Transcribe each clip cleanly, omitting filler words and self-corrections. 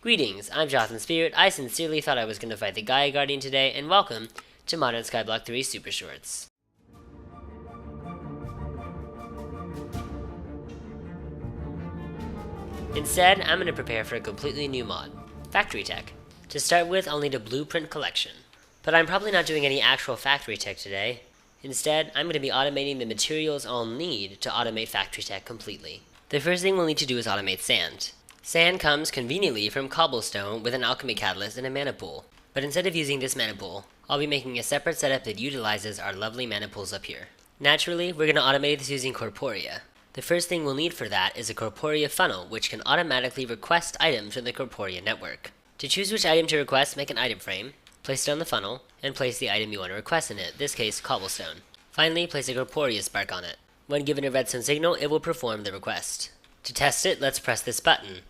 Greetings, I'm Jonathan Spirit. I sincerely thought I was going to fight the Gaia Guardian today, and welcome to Modern Skyblock 3 Supershorts. Instead, I'm going to prepare for a completely new mod, Factory Tech. To start with, I'll need a blueprint collection. But I'm probably not doing any actual factory tech today. Instead, I'm going to be automating the materials I'll need to automate Factory Tech completely. The first thing we'll need to do is automate sand. Sand comes conveniently from cobblestone with an alchemy catalyst and a mana pool. But instead of using this mana pool, I'll be making a separate setup that utilizes our lovely mana pools up here. Naturally, we're going to automate this using Corporea. The first thing we'll need for that is a Corporea funnel, which can automatically request items from the Corporea network. To choose which item to request, make an item frame, place it on the funnel, and place the item you want to request in it, in this case cobblestone. Finally, place a Corporea spark on it. When given a redstone signal, it will perform the request. To test it, let's press this button.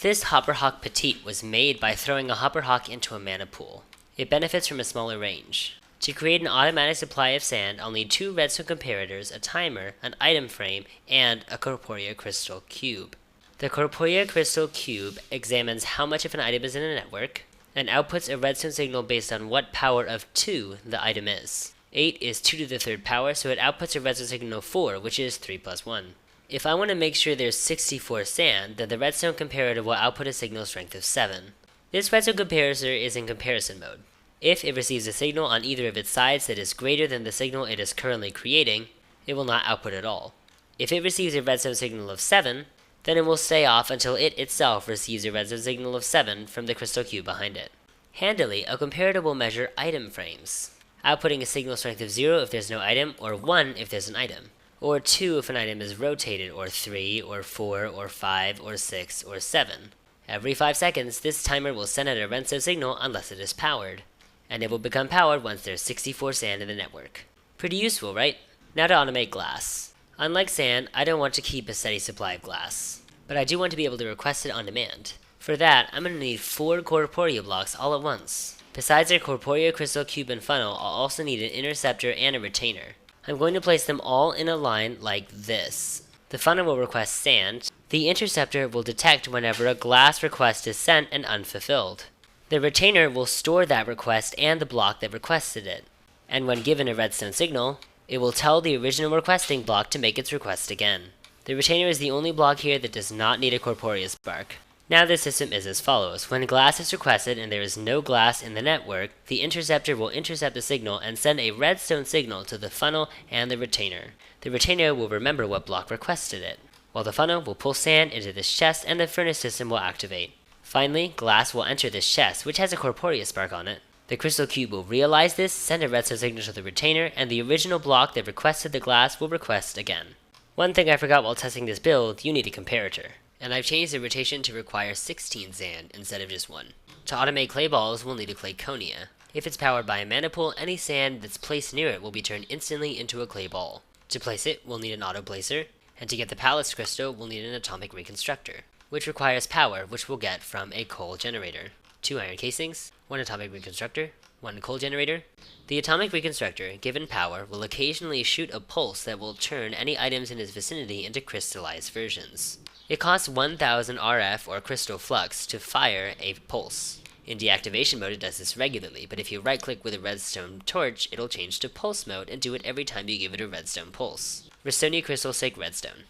This Hopperhawk Petite was made by throwing a Hopperhawk into a mana pool. It benefits from a smaller range. To create an automatic supply of sand, I'll need 2 redstone comparators, a timer, an item frame, and a Corporea crystal cube. The Corporea crystal cube examines how much of an item is in a network, and outputs a redstone signal based on what power of 2 the item is. 8 is 2 to the 3rd power, so it outputs a redstone signal of 4, which is 3 plus 1. If I want to make sure there's 64 sand, then the redstone comparator will output a signal strength of 7. This redstone comparator is in comparison mode. If it receives a signal on either of its sides that is greater than the signal it is currently creating, it will not output at all. If it receives a redstone signal of 7, then it will stay off until it itself receives a redstone signal of 7 from the crystal cube behind it. Handily, a comparator will measure item frames, outputting a signal strength of 0 if there's no item, or 1 if there's an item, or 2 if an item is rotated, or 3, or 4, or 5, or 6, or 7. Every 5 seconds, this timer will send out a redstone signal unless it is powered, and it will become powered once there's 64 sand in the network. Pretty useful, right? Now to automate glass. Unlike sand, I don't want to keep a steady supply of glass, but I do want to be able to request it on demand. For that, I'm going to need 4 Corporea blocks all at once. Besides our Corporea crystal cube and funnel, I'll also need an interceptor and a retainer. I'm going to place them all in a line like this. The funnel will request sand. The interceptor will detect whenever a glass request is sent and unfulfilled. The retainer will store that request and the block that requested it. And when given a redstone signal, it will tell the original requesting block to make its request again. The retainer is the only block here that does not need a Corporea spark. Now the system is as follows. When glass is requested and there is no glass in the network, the interceptor will intercept the signal and send a redstone signal to the funnel and the retainer. The retainer will remember what block requested it, while the funnel will pull sand into this chest and the furnace system will activate. Finally, glass will enter this chest, which has a Corporea spark on it. The crystal cube will realize this, send a redstone signal to the retainer, and the original block that requested the glass will request again. One thing I forgot while testing this build, you need a comparator. And I've changed the rotation to require 16 sand instead of just 1. To automate clay balls, we'll need a clayconia. If it's powered by a mana pool, any sand that's placed near it will be turned instantly into a clay ball. To place it, we'll need an auto placer, and to get the palace crystal, we'll need an atomic reconstructor, which requires power, which we'll get from a coal generator. 2 iron casings, 1 atomic reconstructor, 1 coal generator. The atomic reconstructor, given power, will occasionally shoot a pulse that will turn any items in its vicinity into crystallized versions. It costs 1000 RF or crystal flux to fire a pulse. In deactivation mode it does this regularly, but if you right click with a redstone torch, it'll change to pulse mode and do it every time you give it a redstone pulse. Restonia crystal sake redstone.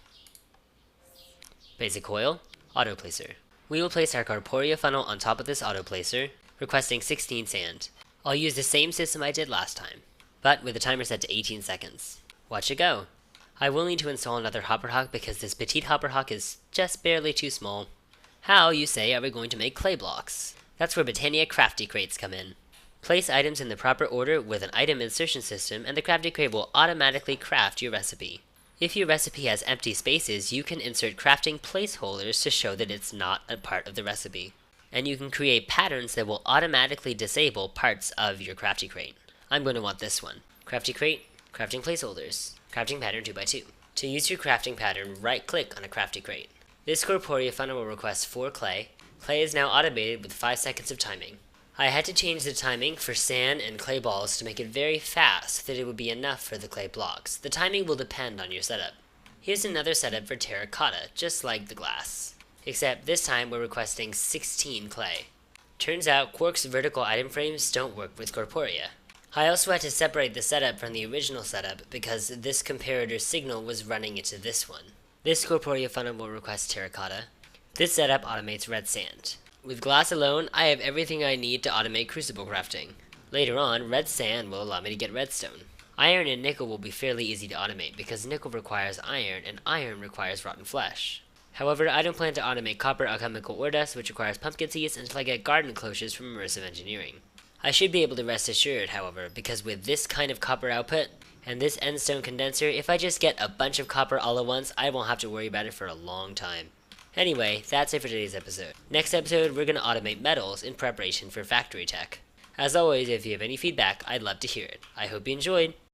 Basic coil, auto placer. We will place our Corporea funnel on top of this auto placer, requesting 16 sand. I'll use the same system I did last time, but with the timer set to 18 seconds. Watch it go. I will need to install another Hopperhawk because this petite Hopperhawk is just barely too small. How, you say, are we going to make clay blocks? That's where Britannia crafty crates come in. Place items in the proper order with an item insertion system and the crafty crate will automatically craft your recipe. If your recipe has empty spaces, you can insert crafting placeholders to show that it's not a part of the recipe. And you can create patterns that will automatically disable parts of your crafty crate. I'm going to want this one. Crafty crate, crafting placeholders. Crafting pattern 2x2. To use your crafting pattern, right-click on a crafty crate. This Corporea funnel will request 4 clay. Clay is now automated with 5 seconds of timing. I had to change the timing for sand and clay balls to make it very fast so that it would be enough for the clay blocks. The timing will depend on your setup. Here's another setup for terracotta, just like the glass. except this time we're requesting 16 clay. Turns out Quark's vertical item frames don't work with Corporea. I also had to separate the setup from the original setup because this comparator signal was running into this one. This Corporea funnel will request terracotta. This setup automates red sand. With glass alone, I have everything I need to automate crucible crafting. Later on, red sand will allow me to get redstone. Iron and nickel will be fairly easy to automate because nickel requires iron and iron requires rotten flesh. However, I don't plan to automate copper alchemical ore dust, which requires pumpkin seeds, until I get garden cloches from immersive engineering. I should be able to rest assured, however, because with this kind of copper output and this endstone condenser, if I just get a bunch of copper all at once, I won't have to worry about it for a long time. Anyway, that's it for today's episode. Next episode, we're going to automate metals in preparation for factory tech. As always, if you have any feedback, I'd love to hear it. I hope you enjoyed.